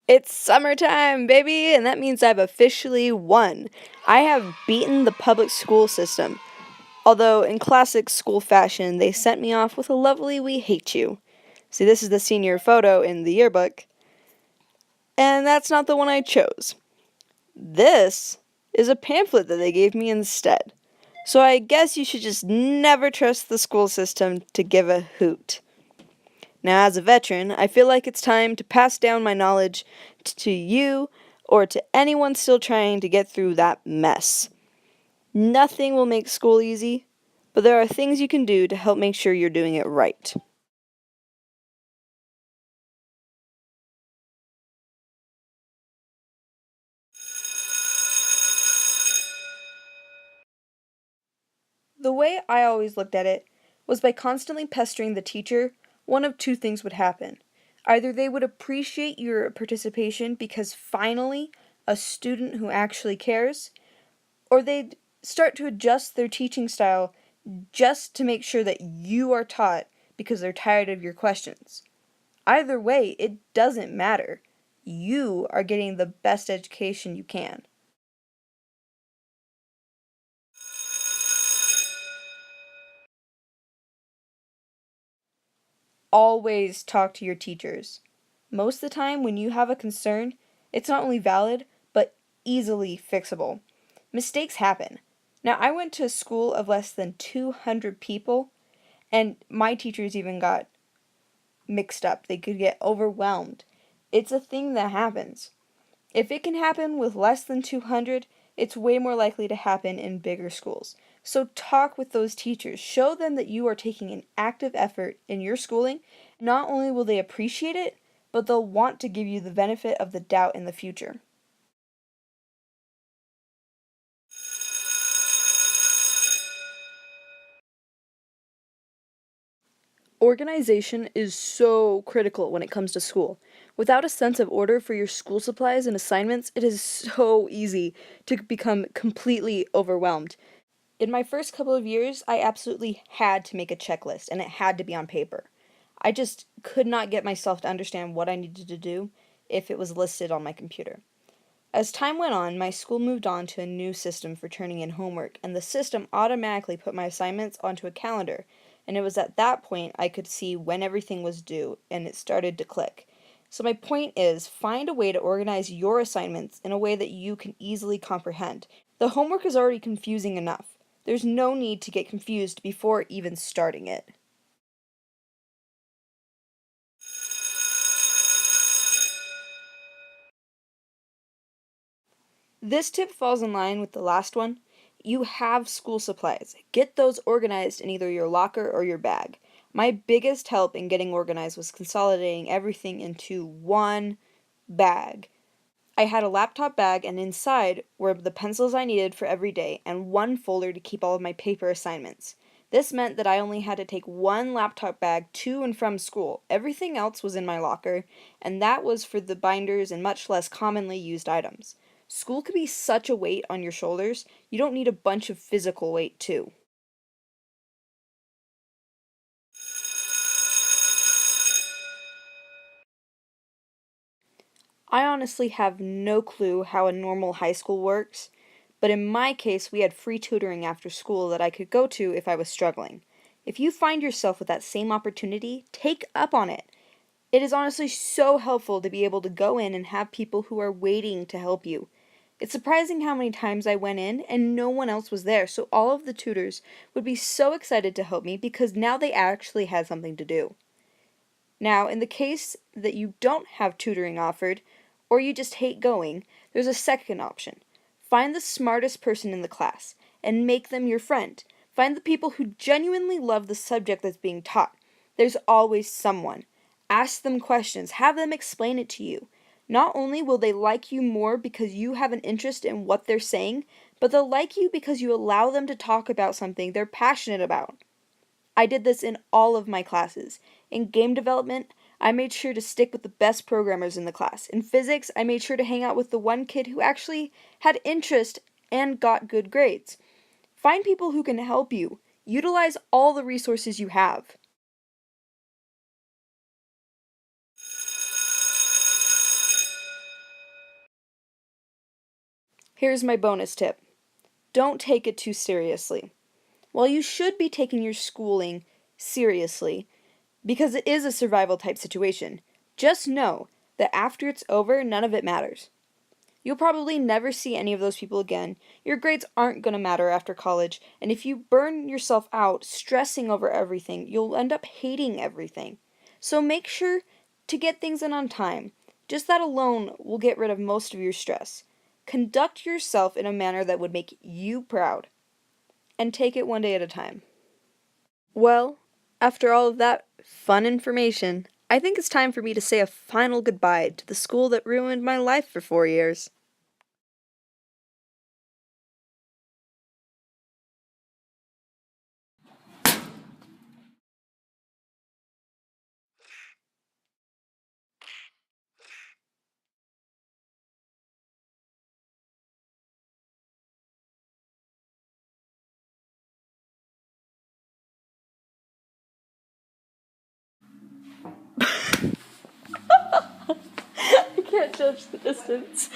It's summertime, baby, and that means I've officially won. I have beaten the public school system. Although, in classic school fashion, they sent me off with a lovely "We hate you." See, this is the senior photo in the yearbook, and that's not the one I chose. This is a pamphlet that they gave me instead. So I guess you should just never trust the school system to give a hoot. Now, as a veteran, I feel like it's time to pass down my knowledge to you or to anyone still trying to get through that mess. Nothing will make school easy, but there are things you can do to help make sure you're doing it right. The way I always looked at it was by constantly pestering the teacher, one of two things would happen. Either they would appreciate your participation because finally a student who actually cares, or they'd start to adjust their teaching style just to make sure that you are taught because they're tired of your questions. Either way, it doesn't matter. You are getting the best education you can. Always talk to your teachers. Most of the time, when you have a concern, it's not only valid, but easily fixable. Mistakes happen. Now, I went to a school of less than 200 people, and my teachers even got mixed up. They could get overwhelmed. It's a thing that happens. If it can happen with less than 200, it's way more likely to happen in bigger schools. So talk with those teachers. Show them that you are taking an active effort in your schooling. Not only will they appreciate it, but they'll want to give you the benefit of the doubt in the future. Organization is so critical when it comes to school. Without a sense of order for your school supplies and assignments, it is so easy to become completely overwhelmed. In my first couple of years, I absolutely had to make a checklist, and it had to be on paper. I just could not get myself to understand what I needed to do if it was listed on my computer. As time went on, my school moved on to a new system for turning in homework, and the system automatically put my assignments onto a calendar. And it was at that point I could see when everything was due, and it started to click. So, my point is find a way to organize your assignments in a way that you can easily comprehend. The homework is already confusing enough. There's no need to get confused before even starting it. This tip falls in line with the last one. You have school supplies. Get those organized in either your locker or your bag. My biggest help in getting organized was consolidating everything into one bag. I had a laptop bag, and inside were the pencils I needed for every day and one folder to keep all of my paper assignments. This meant that I only had to take one laptop bag to and from school. Everything else was in my locker, and that was for the binders and much less commonly used items. School could be such a weight on your shoulders, you don't need a bunch of physical weight, too. I honestly have no clue how a normal high school works, but in my case, we had free tutoring after school that I could go to if I was struggling. If you find yourself with that same opportunity, take up on it. It is honestly so helpful to be able to go in and have people who are waiting to help you. It's surprising how many times I went in and no one else was there, so all of the tutors would be so excited to help me because now they actually had something to do. Now, in the case that you don't have tutoring offered, or you just hate going, there's a second option. Find the smartest person in the class and make them your friend. Find the people who genuinely love the subject that's being taught. There's always someone. Ask them questions, have them explain it to you. Not only will they like you more because you have an interest in what they're saying, but they'll like you because you allow them to talk about something they're passionate about. I did this in all of my classes. In game development, I made sure to stick with the best programmers in the class. In physics, I made sure to hang out with the one kid who actually had interest and got good grades. Find people who can help you. Utilize all the resources you have. Here's my bonus tip. Don't take it too seriously. While you should be taking your schooling seriously, because it is a survival type situation, just know that after it's over, none of it matters. You'll probably never see any of those people again. Your grades aren't going to matter after college, and if you burn yourself out stressing over everything, you'll end up hating everything. So make sure to get things in on time. Just that alone will get rid of most of your stress. Conduct yourself in a manner that would make you proud, and take it one day at a time. Well, after all of that fun information, I think it's time for me to say a final goodbye to the school that ruined my life for 4 years. I can't judge the distance.